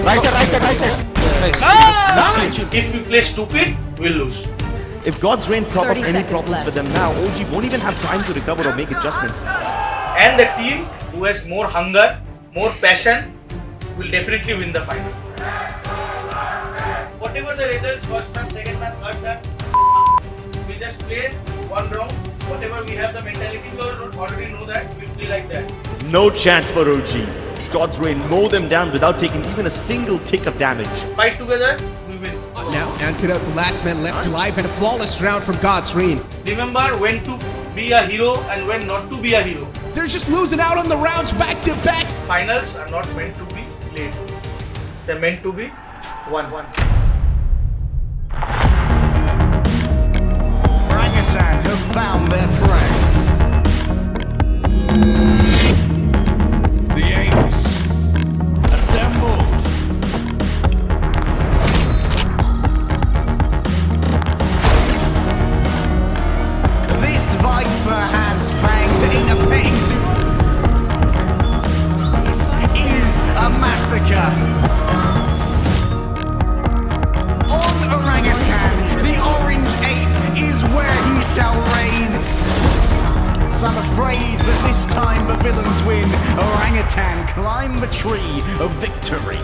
Right side. Nice. If we play stupid, we'll lose. If God's Reign crop up 30 any seconds problems left. with them now, OG won't even have time to recover or make adjustments. And the team who has more hunger, more passion, will definitely win the final. Whatever the results, first map, second map, third map, we just play one round. Whatever we have the mentality, we already know that, we play like that. No chance for OG. God's Reign mow them down without taking even a single tick of damage. Fight together, we win. Now, Antidote, the last man left alive, and a flawless round from God's Reign. Remember when to be a hero and when not to be a hero. They're just losing out on the rounds back to back. Finals are not meant to be played. They're meant to be won. Orangutan have found their prey. The apes assembled. This viper has fangs in a petting zoo. This is a massacre. On Orangutan, the orange ape is where he shall reign. So I'm afraid that this time the villains win. Orangutan climb the tree of victory.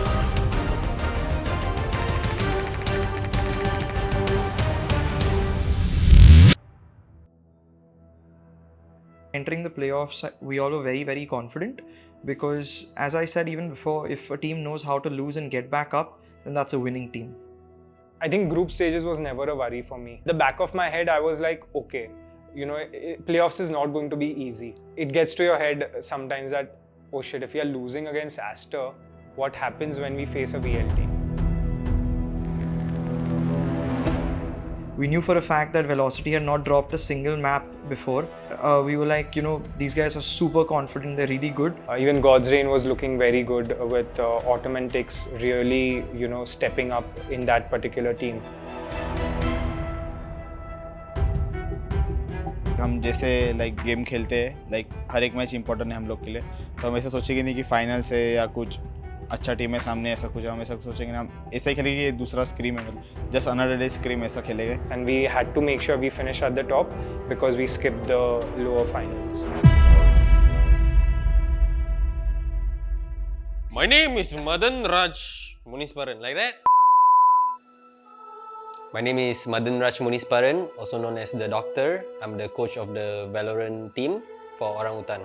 Entering the playoffs, we all were very, very confident because, as I said even before, if a team knows how to lose and get back up, then that's a winning team. I think group stages was never a worry for me. The back of my head, I was like, okay, playoffs is not going to be easy. It gets to your head sometimes that, oh shit, if we are losing against Aster, what happens when we face a VLT? We knew for a fact that Velocity had not dropped a single map before. We were like, these guys are super confident, they're really good. Even God's Reign was looking very good with Automatics really, stepping up in that particular team. हम जैसे game खेलते हैं हर एक match important है हम लोग के लिए, तो हम ऐसा सोचेंगे नहीं कि फाइनल से या कुछ अच्छा टीम है सामने ऐसा कुछ, हम ऐसा सोचेंगे हम ऐसा ही खेलेंगे कि दूसरा स्क्रीम है, जस्ट अनदर डे स्क्रीम ऐसा खेलेंगे. And we had to make sure we finish at the top because we skipped the lower finals. My name is Madan Raj Munisparan, like that? My name is Madan Raj Munisparan, also known as the Doctor. I'm the coach of the Valorant team for Orangutan.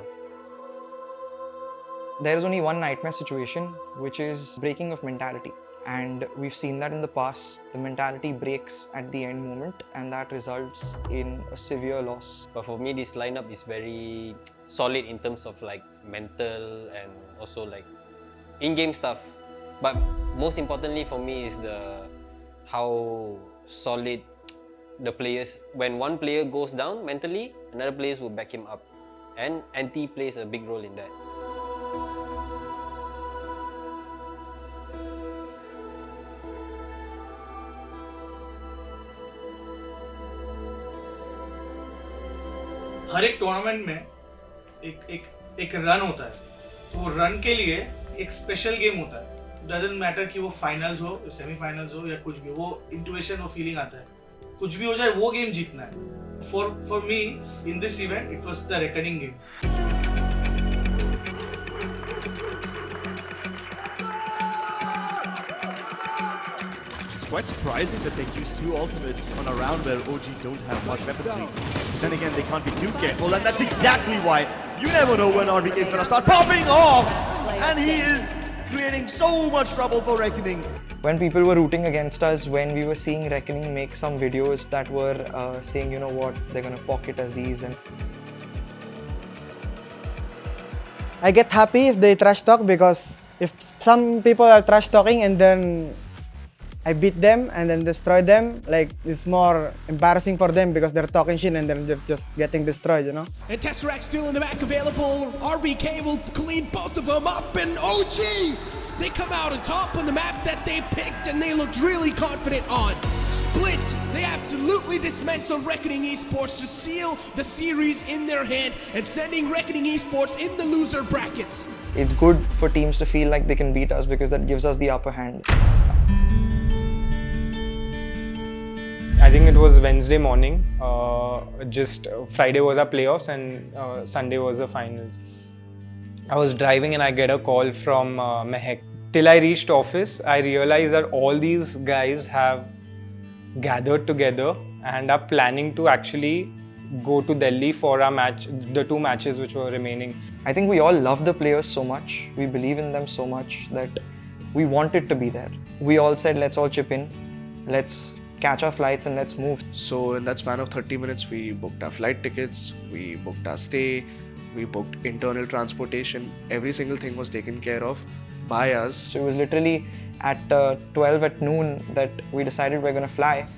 There is only one nightmare situation, which is breaking of mentality. And we've seen that in the past. The mentality breaks at the end moment and that results in a severe loss. But for me, this lineup is very solid in terms of mental and also in-game stuff. But most importantly for me is how solid the players. When one player goes down mentally, another player will back him up. And anti plays a big role in that. हर एक tournament में एक run होता है, तो वो run के लिए एक स्पेशल गेम होता है. डजंट मैटर कि वो फाइनल्स हो, सेमीफाइनल्स हो या कुछ भी, वो इंट्यूशन, वो फीलिंग आता है, कुछ भी हो जाए वो गेम जीतना है. For me in this event it was the reckoning game. It's quite surprising that they use two ultimates on a round where OG don't have much weaponry. But then again, they can't be too careful, and that's exactly why you never know when RVK is going to start popping off, and he is creating so much trouble for Reckoning. When people were rooting against us, when we were seeing Reckoning make some videos that were saying, you know what, they're going to pocket Aziz, and I get happy if they trash talk, because if some people are trash talking and then I beat them and then destroy them, it's more embarrassing for them because they're talking shit and they're just getting destroyed, And Tesseract still in the back available. RVK will clean both of them up, and OG, they come out on top on the map that they picked and they looked really confident on. Split, they absolutely dismantled Reckoning Esports to seal the series in their hand and sending Reckoning Esports in the loser brackets. it's good for teams to feel like they can beat us because that gives us the upper hand. I think it was Wednesday morning. Friday was our playoffs and Sunday was the finals. I was driving and I get a call from Mehek. Till I reached office, I realized that all these guys have gathered together and are planning to actually go to Delhi for our match, the 2 matches which were remaining. I think we all love the players so much, we believe in them so much that we wanted to be there. We all said, let's all chip in, let's catch our flights and let's move. So in that span of 30 minutes, we booked our flight tickets, we booked our stay, we booked internal transportation. Every single thing was taken care of by us. So it was literally at 12 at noon that we decided we're going to fly.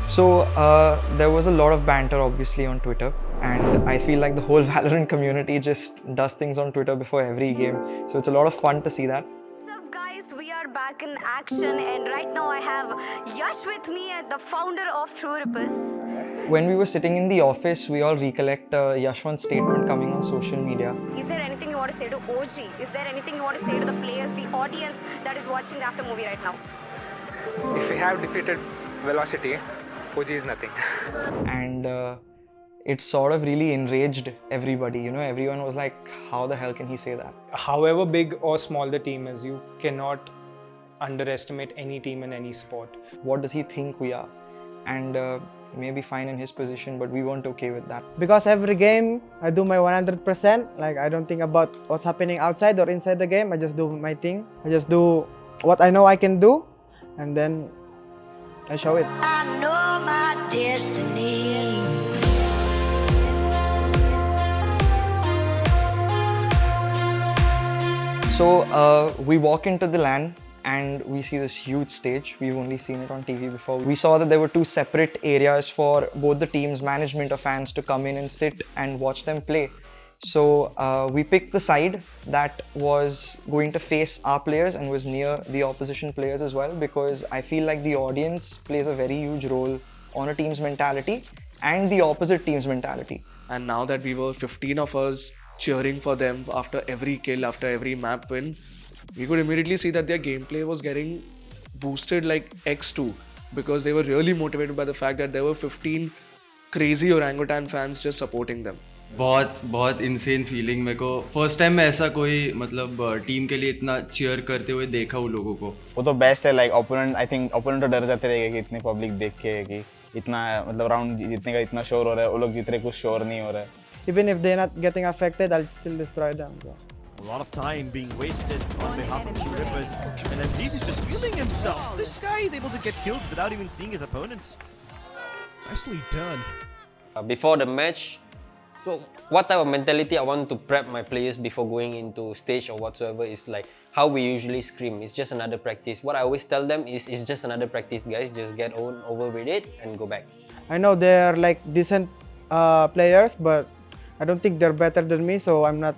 So there was a lot of banter obviously on Twitter, and I feel like the whole Valorant community just does things on Twitter before every game. So it's a lot of fun to see that. What's up guys, we are back in action and right now I have Yash with me, the founder of TrueRippers. When we were sitting in the office, we all recollect Yashwant's statement coming on social media. Is there anything you want to say to OG? Is there anything you want to say to the players, the audience that is watching the after movie right now? If we have defeated Velocity, OG is nothing. And it sort of really enraged everybody, you know, everyone was like, how the hell can he say that? However big or small the team is, you cannot underestimate any team in any sport. What does he think we are? And he may be fine in his position, but we weren't okay with that. Because every game, I do my 100%. Like, I don't think about what's happening outside or inside the game. I just do my thing. I just do what I know I can do, and then I show it. I know my destiny. So we walk into the LAN and we see this huge stage. We've only seen it on TV before. We saw that there were 2 separate areas for both the teams, management or fans to come in and sit and watch them play. So we picked the side that was going to face our players and was near the opposition players as well, because I feel like the audience plays a very huge role on a team's mentality and the opposite team's mentality. And now that we were 15 of us cheering for them after every kill, after every map win, we could immediately see that their gameplay was getting boosted like X2, because they were really motivated by the fact that there were 15 crazy Orangutan fans just supporting them. बहुत insane feeling मेरे को first time मैं ऐसा कोई मतलब team के लिए इतना चीयर करते हुए देखा उन लोगों को. वो तो बेस्ट है. Like opponent, I think opponent तो डर जाते रहेगा कि इतनी पब्लिक देख के कि इतना मतलब राउंड जीतने का इतना शोर हो रहा है, वो लोग जीत रहे, कुछ शोर नहीं हो रहा है. Even if they're not getting affected, I'll still destroy them. So. A lot of time being wasted on behalf of TrueRippers, and Aziz is just feeling himself. This guy is able to get kills without even seeing his opponents. Nicely done. Before the match, so what type of mentality I want to prep my players before going into stage or whatsoever is like how we usually scream. It's just another practice. What I always tell them is it's just another practice, guys. Just get on over with it and go back. I know they're like decent players, but I don't think they're better than me, so I'm not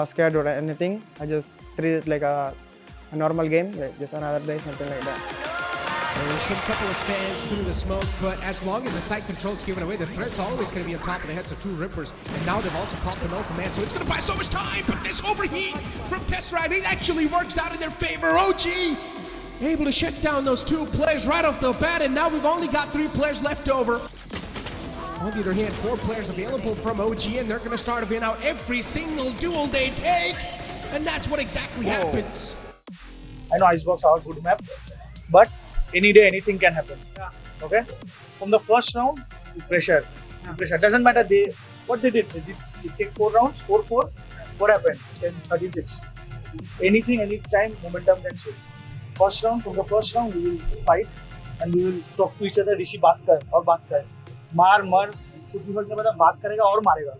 scared or anything. I just treat it like a normal game, like just another day, something like that. There were some couple of spams through the smoke, but as long as the site control is given away, the threat's always going to be on top of the heads of TrueRippers. And now they've also popped the no command, so it's going to buy so much time. But this overheat from Tesseract, it actually works out in their favor. OG able to shut down those 2 players right off the bat, and now we've only got 3 players left over. On the other hand, 4 players available from OG, and they're going to start being out every single duel they take. And that's what exactly happens. I know Icebox are a good map, but any day anything can happen. Okay? From the first round, pressure. Pressure. Doesn't matter what they did. They take 4 rounds, 4-4. What happened? 10-36. Anything, anytime, momentum can shift. From the first round, we will fight and we will talk to each other. ऋषि बात कर और बात कर. मार कुछ भी फर्क नहीं पड़ता, बात करेगा और मारेगा.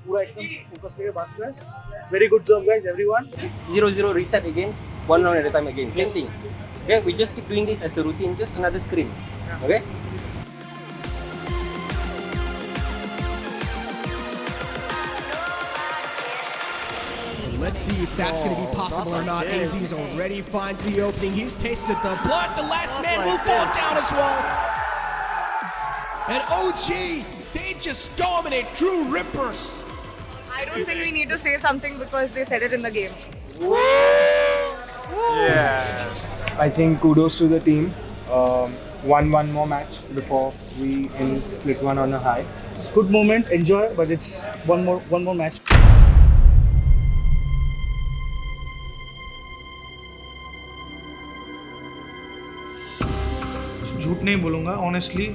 पूरा एकदम फोकस करके बात करें. Very good job guys, everyone. 0-0 reset again, 1 round at a time again. Same thing. Okay, we just keep doing this as a routine, just another scrim. Okay? Let's see if that's going to be possible or not. AZ's already finds the opening. He's tasted the blood. The last man will fall down as well. And OG, they just dominate. True rippers. I don't think we need to say something because they said it in the game. Yeah. I think kudos to the team. One more match before we end split one on a high. It's good moment, enjoy, but it's one more match. झूठ नहीं बोलूँगा, honestly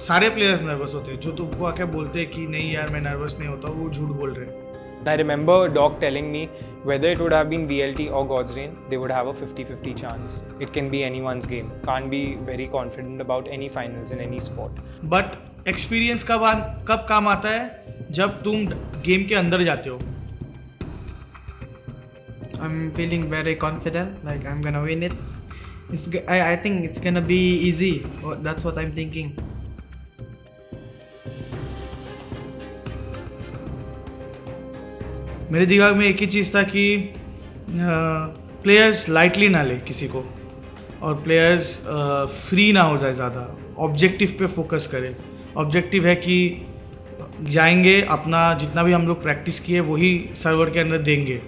सारे players nervous होते हैं. जो तुमको आके बोलते हैं कि नहीं यार मैं नर्वस नहीं होता, वो झूठ बोल रहे हैं. I remember Doc telling me whether it would have been BLT or God's Reign, they would have a 50-50 chance. It can be anyone's game. Can't be very confident about any finals in any sport. But experience कब काम आता है? जब तुम game के अंदर जाते हो. I'm feeling very confident, like I'm gonna win it. I think it's gonna be easy. That's what I'm thinking. मेरे दिमाग में एक ही चीज़ था कि प्लेयर्स लाइटली ना ले किसी को, और प्लेयर्स फ्री ना हो जाए ज़्यादा, ऑब्जेक्टिव पे फोकस करें. ऑब्जेक्टिव है कि जाएंगे, अपना जितना भी हम लोग प्रैक्टिस किए वही सर्वर के अंदर देंगे.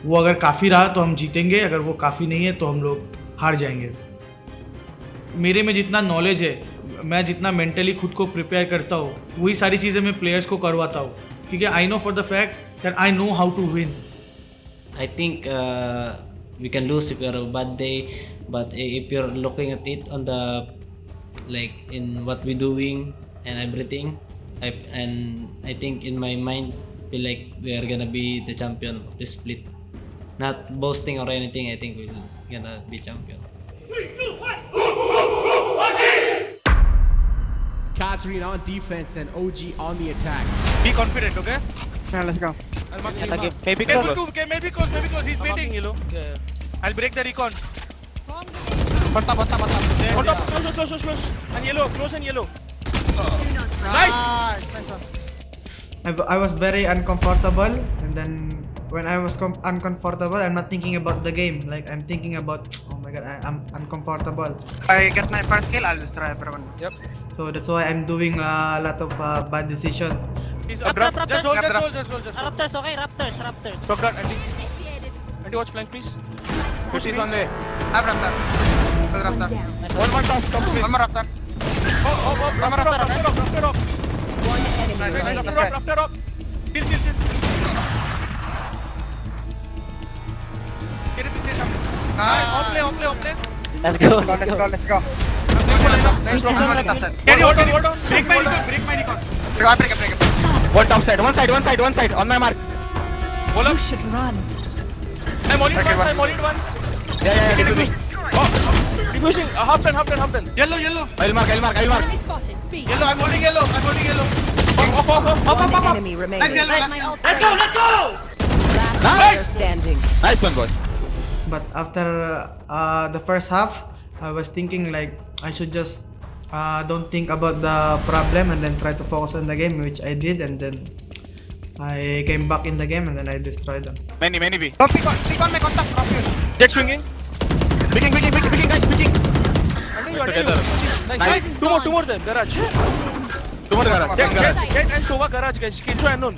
वो अगर काफ़ी रहा तो हम जीतेंगे, अगर वो काफ़ी नहीं है तो हम लोग हार जाएंगे. मेरे में जितना नॉलेज है, मैं जितना मेंटली खुद को प्रिपेयर करता हूँ, वही सारी चीज़ें मैं प्लेयर्स को करवाता हूँ, क्योंकि I know for the fact that I know how to win. I think we can lose if you're a bad day, but if you're looking at it on the like in what we're doing and everything, I think in my mind feel like we are gonna be the champion of this split. Not boasting or anything, I think we're gonna be champion. 3, 2, 1. Katsreen on defense and OG on the attack. Be confident, okay? Yeah, let's go. Maybe close. He's waiting. I'll break the recon. Bata. Close. And yellow. Close and yellow. Nice one. I was very uncomfortable, and then when I was uncomfortable, I'm not thinking about the game. Like I'm thinking about, oh my god, I'm uncomfortable. I get my first kill, I'll destroy everyone. Yep. So that's why I'm doing a lot of bad decisions. Just hold. Raptors, okay? Raptors. Frog dart, Andy, watch flank, please. Push is on there. I have Raptor. One top split. One more Raptor. Raptor. One enemy remaining. Raptor. Chill. Get it, please. Nice. On play. Let's go. Carry on. Break my recon. Break. One top side. One side. On my mark. You should run. I'm on it once. Yeah. Diffusing. Half done. Yellow. I'll mark. Enemy spotted. B. Yellow. I'm holding yellow. Off. One enemy remaining. Nice yellow. Let's go. Last player standing. Nice one, boys. But after the first half, I was thinking like I should just don't think about the problem and then try to focus on the game, which I did, and then I came back in the game and then I destroyed them. Many B. Pick on my contact. Jet swinging. Picking, guys, picking. Together. Nice. Two more there. Garage. Two more garage. Jet and Sova garage, guys. Kill unknown.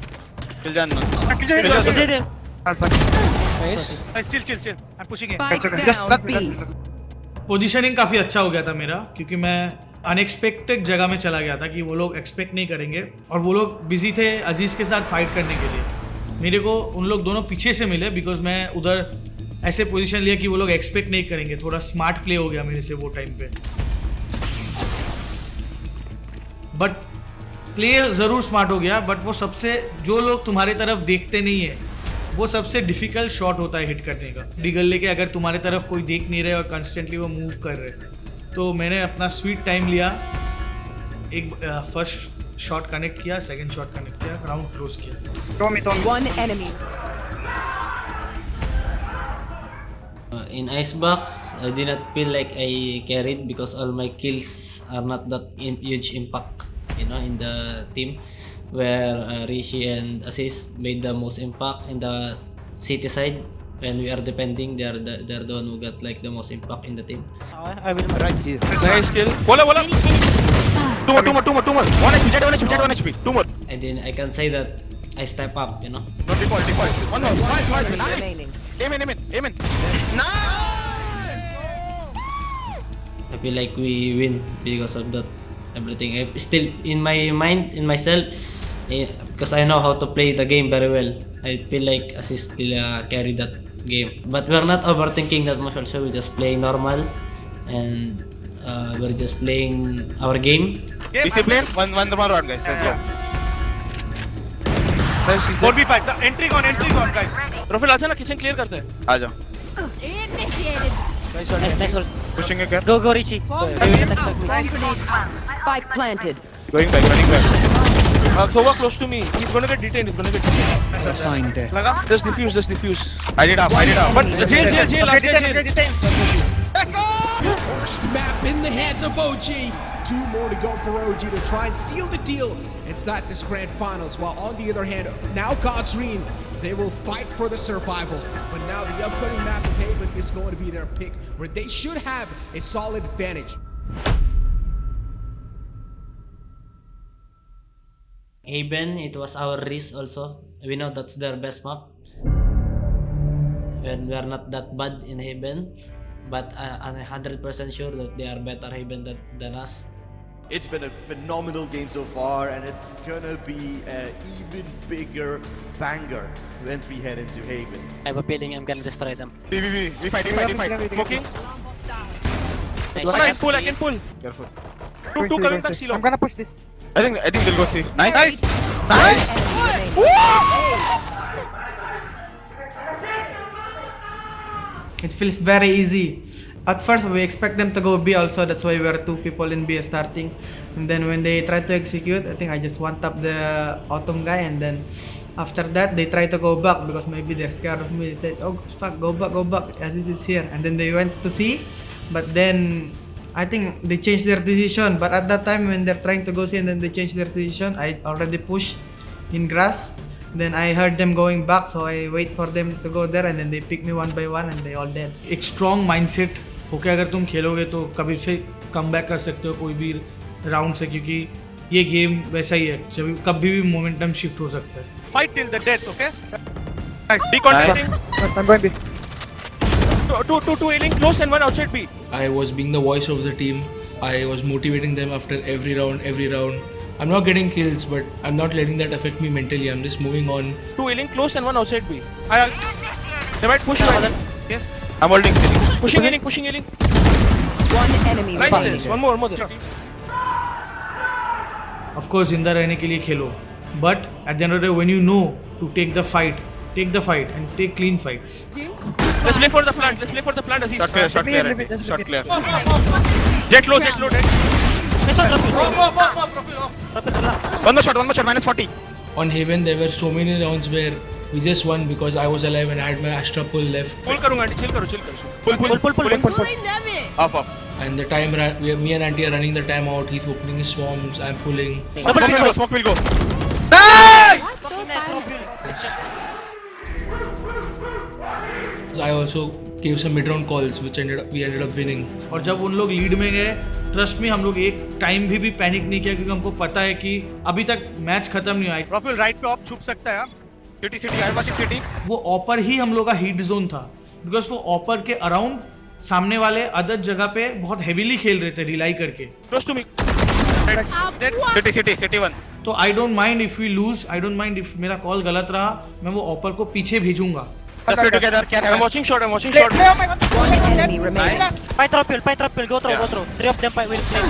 Nice. Chill. I'm pushing in. Spike down B. Positioning काफ़ी अच्छा हो गया था मेरा, क्योंकि मैं unexpected जगह में चला गया था कि वो लोग एक्सपेक्ट नहीं करेंगे, और वो लोग बिजी थे अजीज़ के साथ फाइट करने के लिए. मेरे को उन लोग दोनों पीछे से मिले बिकॉज मैं उधर ऐसे पोजीशन लिया कि वो लोग एक्सपेक्ट नहीं करेंगे. थोड़ा स्मार्ट प्ले हो गया मेरे से वो टाइम पे. बट प्ले ज़रूर स्मार्ट हो गया, बट वो सबसे जो लोग तुम्हारी तरफ देखते नहीं है, वो सबसे डिफिकल्ट शॉट होता है हिट करने का. डिगल लेके अगर तुम्हारे तरफ कोई देख नहीं रहे और कंस्टेंटली वो मूव कर रहे, तो मैंने अपना स्वीट टाइम लिया. एक फर्स्ट शॉट कनेक्ट किया, सेकंड शॉट कनेक्ट किया, राउंड क्लोज किया. One enemy. In Icebox, I did not feel like I carried because all my kills are not that huge impact, in the team. Where Rishi and Assist made the most impact in the city side. When we are defending, they're the one who got like the most impact in the team. I will Nice kill. Bola. Two more. One HP. Two more. And then I can say that I step up, No, default. One more. Nice. remaining. Amen. I feel like we win because of that everything. I still in my mind, in myself, because I know how to play the game very well. I feel like Assist still carry that game. But we're not overthinking that much also. We're just playing normal and we're just playing our game. Discipline. One more round, guys. Let's go. 4v5. The entry gone, guys. Profile आजा ना, kitchen clear करते हैं. आ जाओ. Nice. Pushing it, Go, Richie. Spike planted. running back. So walk close to me. He's gonna get detained. Find death. Laga? Just defuse. I did up. But jail. Last guy jail. First map in the hands of OG. 2 more to go for OG to try and seal the deal inside this grand finals. While on the other hand, now God's Green, they will fight for the survival. But now the upcoming map of Haven is going to be their pick, where they should have a solid advantage. Haven, it was our risk also. We know that's their best map. And we are not that bad in Haven, but I'm 100% sure that they are better Haven than us. It's been a phenomenal game so far, and it's gonna be an even bigger banger once we head into Haven. I have a feeling I'm gonna destroy them. We fight. Smoking. Nice. I can pull. Careful. Two coming back silo. I'm gonna push this. I think they'll go see. Nice. It feels very easy. At first, we expect them to go B also. That's why we are 2 people in B starting. And then when they try to execute, I think I just one-tap the Autumn guy. And then after that, they try to go back because maybe they're scared of me. They said, oh, fuck, go back. Aziz is here. And then they went to C. But then I think they changed their decision. But at that time, when they're trying to go C and then they changed their decision, I already pushed in grass. Then I heard them going back, so I wait for them to go there, and then they pick me one by one, and they all dead. एक strong mindset होके अगर तुम खेलोगे तो कभी से come back कर सकते हो कोई भी राउंड से, क्योंकि ये गेम वैसा ही है, जब कभी भी मोमेंटम शिफ्ट हो सकता है. Fight till the death, okay? Nice. Decontacting. I'm going B. Two ailing close and one outside B. I was being the voice of the team. I was motivating them after every round. I'm not getting kills, but I'm not letting that affect me mentally. I'm just moving on. Two ailing close and one outside B. They might push you. Yes. I'm holding. Pushing ailing. One enemy Right remaining. there. One more there. Of course जिंदा रहने के लिए खेलो, but at the end of the day, when you know to take the fight and take clean fights. Let's play for the plant. Aziz. Shot clear. Jet low, dead. One more shot, -40. On Haven, there were so many rounds where we just won because I was alive and I had my Astra pull left. Pull करूँगा aunty, chill करो. Pull. Off. And the time me and Auntie are running the time out. He's opening his swarms. I'm pulling. Smoke will go. I also gave some mid-round calls, which we ended up winning. और जब उन लोग lead में गए, trust में हम लोग एक टाइम भी पैनिक नहीं किया, क्योंकि हमको पता है कि अभी तक मैच खत्म नहीं हुआ है. Profile right पे आप छुप सकता है. City. I'm watching City. वो ऑपर ही हम लोग का हीट जोन था, बिकॉज वो ऑपर के अराउंड सामने वाले अदर जगह पे बहुत हेवीली खेल रहे थे रिलाई करके. Close to me. City 1. तो I don't mind if we lose, I don't mind if मेरा कॉल गलत रहा, मैं वो ऑपर को पीछे भेजूंगा. Let's play together. I'm watching shot. One enemy remaining. Fight tropple, go through. 3 of them will play.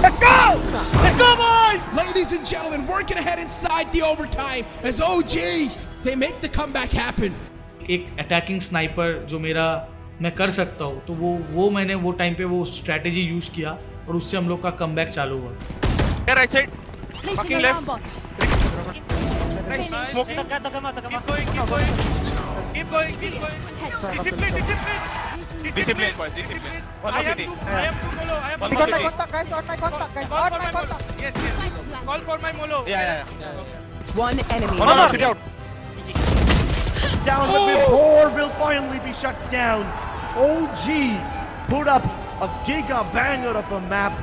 Let's go, boys! Ladies and gentlemen, working ahead inside the overtime as OG, they make the comeback happen. एक attacking sniper जो मैं कर सकता हूँ, तो वो मैंने वो टाइम पे वो स्ट्रैटेजी यूज किया और उससे हम लोग का कमबैक चालू हुआ. Right side. Fucking left. Nice. Smoking. Keep going. Discipline. Discipline, boys. Discipline. I have two molo. Contact, guys. On my contact, guys. Call for my molo. Yes. Call for my molo. Yeah. One enemy. No, sit out. Down the mid-4 will finally be shut down. OG put up a giga banger of a map,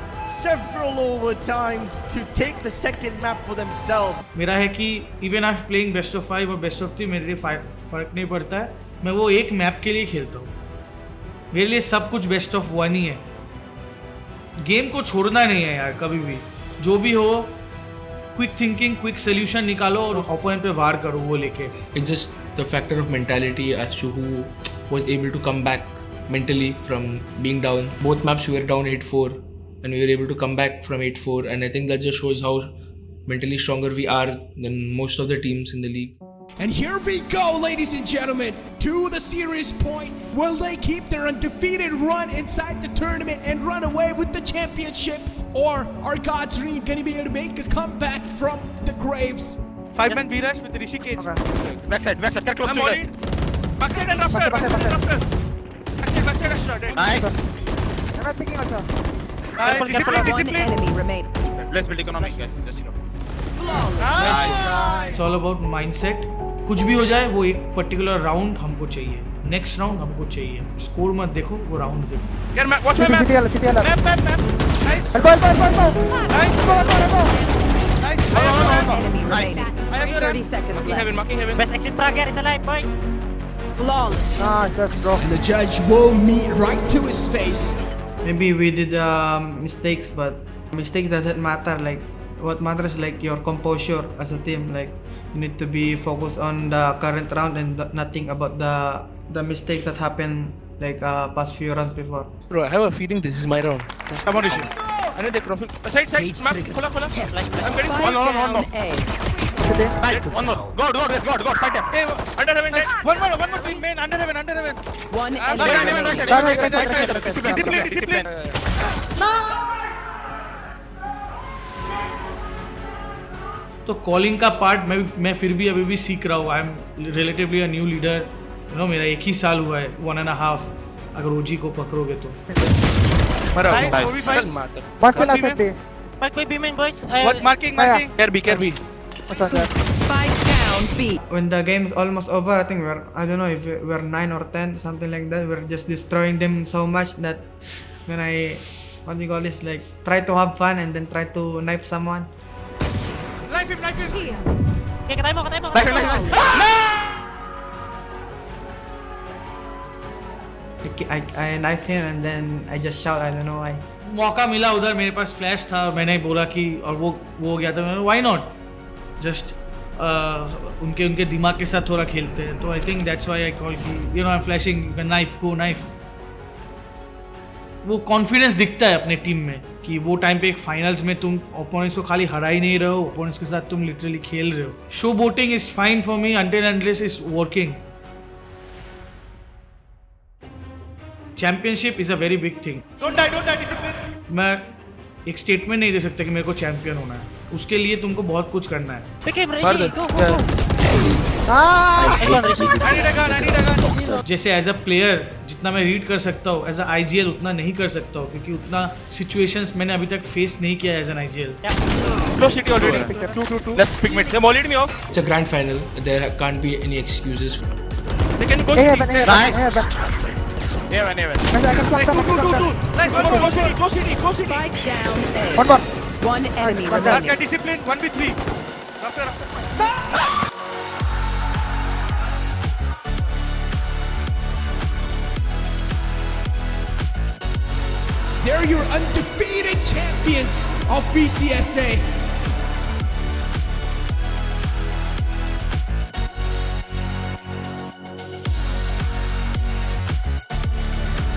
several overtimes to take the second map for themselves. मेरा है कि even I playing best of 5 और best of 3 मेरे लिए फर्क नहीं पड़ता है. मैं वो एक मैप के लिए खेलता हूँ. मेरे लिए सब कुछ बेस्ट ऑफ 1 ही है. गेम को छोड़ना नहीं है यार कभी भी. जो भी हो क्विक थिंकिंग, क्विक सोल्यूशन निकालो और ओपोनेंट पे वार करो वो लेके. It's just the factor of mentality as to who was able to come back mentally from being down. Both maps we were down 8-4 and we were able to come back from 8-4, and I think that just shows how mentally stronger we are than most of the teams in the league. And here we go, ladies and gentlemen, to the serious point. Will they keep their undefeated run inside the tournament and run away with the championship? Or are God's Dream going to be able to make a comeback from the graves? 5-man B-rush with Rishi Cage. Backside. Get close to us. Backside and rafter. Backside and rafter. Nice. I'm not picking also. Discipline. One enemy remain. Let's build economics, guys. Just It's all about mindset. कुछ भी हो जाए वो एक particular round हमको चाहिए. Next round हमको चाहिए. स्कोर मत देखो, वो राउंड देखो. Get map. Watch my map. City alert. Map. Nice. Elbow. Nice. Enemy Nice. remaining. I have your 30 seconds left. Marking heaven. Best exit Frag is alive, boy. Flawless. Let's go. And the judge will meet right to his face. Maybe we did mistakes, but mistakes doesn't matter. Like what matters is like your composure as a team. Like you need to be focused on the current round and not think about the mistakes that happened like past few rounds before. Bro, I have a feeling this is my round. Come on, Rishi. I need the profile. Side. Map. Khola. I'm getting Spike no. down A. Nice. One more. Go. Fight them. Hey, under heaven. one more team main. Under heaven. One Right enemy side. Discipline. तो calling का part मैं फिर भी अभी भी सीख रहा हूँ. I am relatively a new leader. मेरा 1 ही साल हुआ है, 1.5. अगर ओजी को पकड़ोगे तो What marking? Care B. Spike down B. When the game is almost over, I think I don't know if we're 9 or 10, something like that. We're just destroying them so much that when like try to have fun and then try to knife someone. Knife him. Okay, katay mo. I knife him and then I just shout, I don't know why. मौका मिला उधर, मेरे पास flash था, मैंने बोला कि और वो हो गया था. मैंने व्हाई नॉट जस्ट उनके दिमाग के साथ थोड़ा खेलते हैं. तो I think that's why I call कि I am flashing, you can knife. वो कॉन्फिडेंस दिखता है अपने टीम में कि वो टाइम पे एक फाइनल्स में तुम ओपोनेंट्स को खाली हरा ही नहीं रहे हो, ओपोनेंट्स के साथ तुम लिटरली खेल रहे हो. Show boating is fine for me until unless is working. Championship is a very big thing. Don't die. Discipline. मैं एक स्टेटमेंट नहीं दे सकता कि मेरे को चैंपियन होना है. उसके लिए तुमको बहुत कुछ करना है. Pick him, Rishi. Go. I need a gun. जैसे एज अ प्लेयर जितना मैं रीड कर सकता हूँ, एज अ IGL उतना नहीं कर सकता हूँ, क्योंकि उतना सिचुएशंस मैंने अभी तक फेस नहीं किया as an IGL. Close city already. 2. Let's pick mid. They mollied me off. It's a grand final. There can't be any excuses. They can go city. Nice. Heaven. Nice. Close city. Spike down A. One more. One enemy Last guy remaining. discipline. 1v3. Rafter. They're your undefeated champions of BCSA.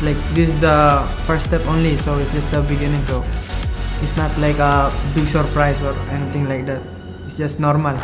Like this is the first step only, so it's just the beginning, so it's not like a big surprise or anything like that. It's just normal.